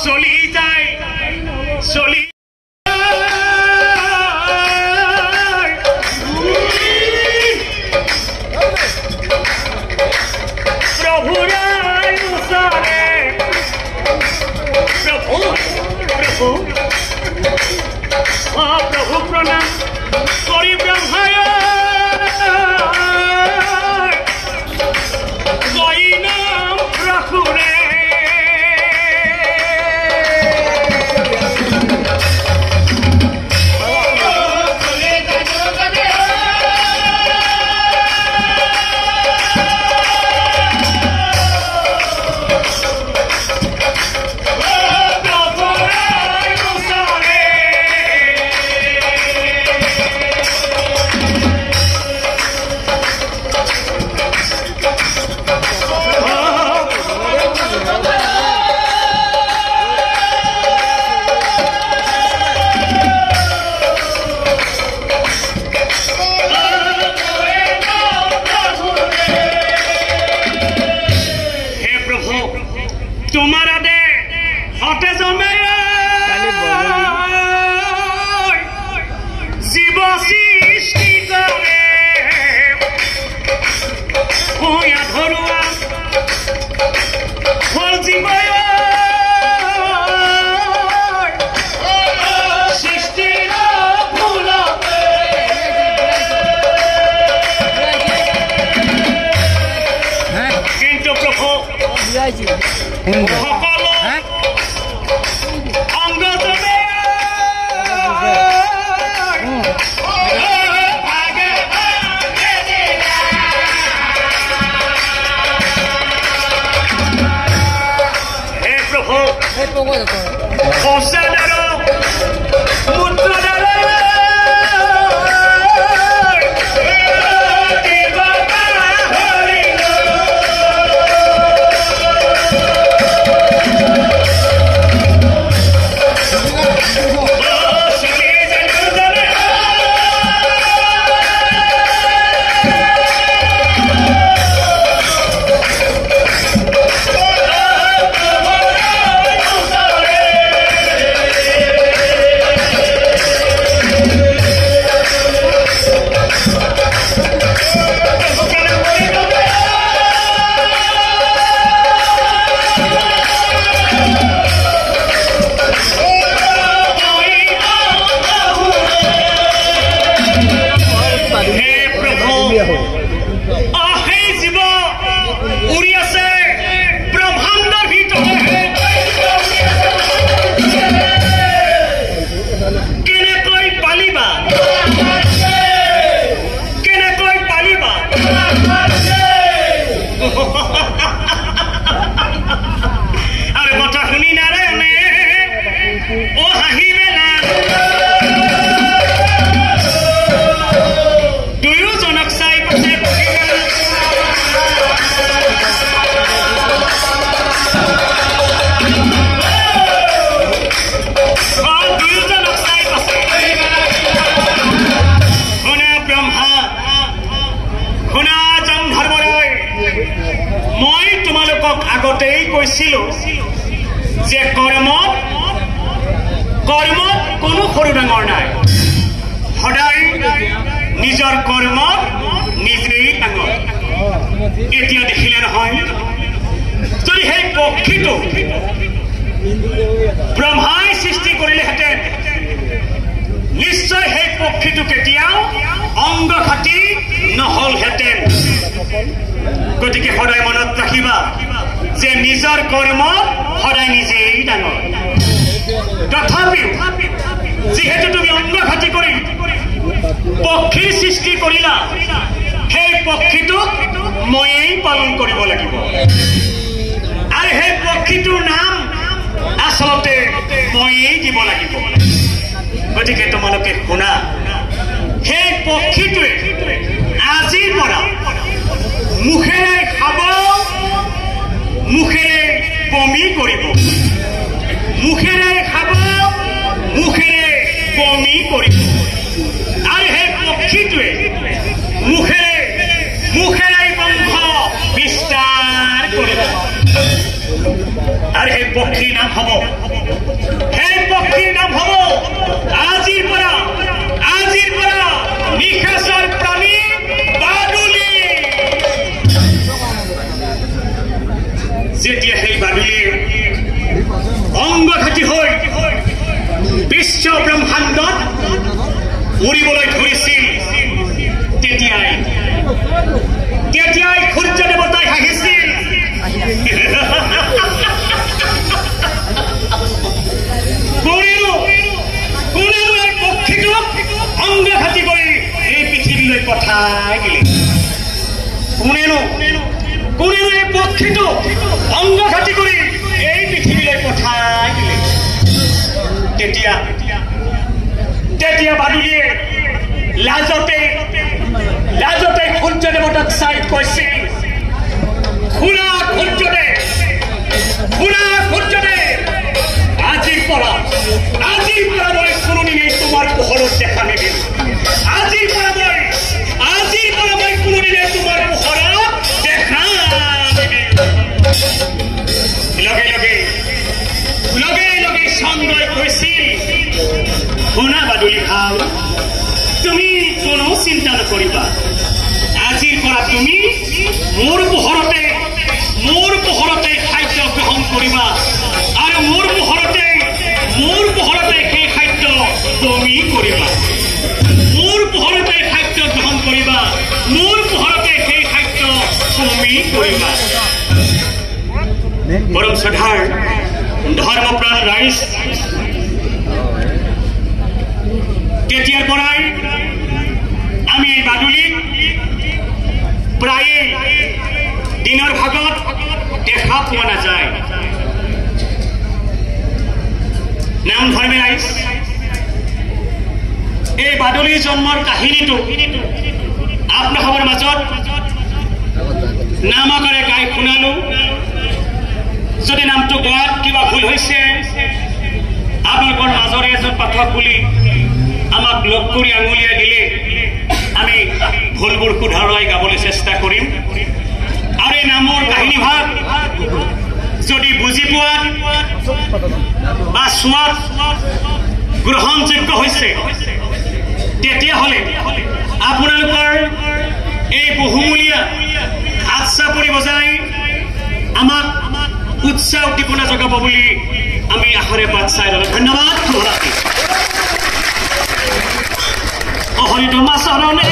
চলি যায় চলি प्रभु प्रणाम करी ब्रह्माय गई नाम रखुरे तुम्हारा दे हटे जमे जीव सृष्टि करे भूया धरुआ फल जीव सृष्टि किंतु प्रभु সকলো অঙ্গ জমে হে প্রভু সংসার মুদ্রা আগতেই কৈছিল যে কৰ্মত কোনো সৰু ডাঙৰ নাই সদায় নিজৰ কৰ্মত নিজেই ডাঙৰ এতিয়া দেখিলে নহয় যদি সেই পক্ষীটো ব্ৰহ্মাই সৃষ্টি কৰিলেহেঁতেন নিশ্চয় সেই পক্ষীটো কেতিয়াও অংগঘাতী নহলহেঁতেন গতিকে সদায় মনত ৰাখিবা যে নিজৰ কৰ্মত সদায় নিজেই ডাঙৰ তথাপিও যিহেতু তুমি অংগঘাতী কৰি পক্ষীৰ সৃষ্টি কৰিলা সেই পক্ষীটোক ময়েই পালন কৰিব লাগিব আৰু সেই পক্ষীটোৰ নাম আচলতে ময়েই দিব লাগিব গতিকে তোমালোকে শুনা সেই পক্ষীটোৱে আজিৰ পৰা মুখেৰে খাব মুখেৰে বমি কৰিব মুখেৰে খাব মুখেৰে বমি কৰিব আৰু সেই পক্ষীটোৱে মুখেৰে বংশ বিস্তাৰ কৰিব আৰ হে পক্ষী নাম হব আজিৰ পৰা নিশাচৰ প্ৰাণী বাদুলি। যেতিয়া সেই বাদুলিয়ে অংগঘাতী হৈ বিশ্ব ব্ৰহ্মাণ্ডত উৰিবলৈ ধৰিছিল, তেতিয়াই সূৰ্য দেৱতাই হাঁহিছিল। কোনেনো এই পক্ষীটোক অংগঘাতী কৰি এই পৃথিৱীলৈ পঠাই দিলে? কোনেনো এই পক্ষীটোক অংগঘাতী কৰি এই পৃথিৱীলৈ পঠাই দিলে? তেতিয়া বাদুলিয়ে লাজতে সূৰ্য দেৱতাক চাই কৈছিল, শুনা সূৰ্যদেৱ, আজিৰ পৰা মই কোনোদিনেই তোমাৰ পোহৰত দেখা নিদিম। আজিৰ পৰা মই কোনোদিনে তোমাৰ পোহৰত দেখা নিদিম। লগে লগে চন্দ্ৰই কৈছিল, শুনা বাদুলি ভাল, তুমি কোনো চিন্তা নকৰিবা। আজিৰ পৰা তুমি মোৰ পোহৰতে খাদ্য গ্ৰহণ কৰিবা, আৰু মোৰ পোহৰতে সেই খাদ্য তুমি কৰিবা। মোৰ পোহৰতে খাদ্য গ্ৰহণ কৰিবা, মোৰ পোহৰতে সেই খাদ্য তুমি কৰিবা। পৰম শ্ৰদ্ধাৰ ধৰ্মপ্ৰাণ ৰাইজ, তেতিয়াৰ পৰাই আমি এই বাদুলিক প্ৰায়ে দিনৰ ভাগত দেখা পোৱা নাযায়। নাম ধৰ্মে ৰাইজ, এই বাদুলিৰ জন্মৰ কাহিনীটো আপোনালোকৰ মাজত নাম আকাৰে গাই শুনালো। যদি নামটো গোৱাত কিবা ভুল হৈছে, আপোনালোকৰ মাজৰে এজন পাঠক বুলি আমাক লগ কৰি আঙুলিয়াই দিলে আমি ভুলবোৰ শুধৰাই গাবলৈ চেষ্টা কৰিম। আৰু এই নামৰ কাহিনী ভাগ যদি বুজি পোৱাত বা চোৱাত গ্ৰহণযোগ্য হৈছে, তেতিয়াহ'লে আপোনালোকৰ এই বহুমূলীয়া হাত চাপৰি বজাই আমাক উৎসাহ উদ্দীপনা জগাব বুলি আমি আশাৰে বাট চাই লওঁ। ধন্যবাদ। হৰিত মাছৰণে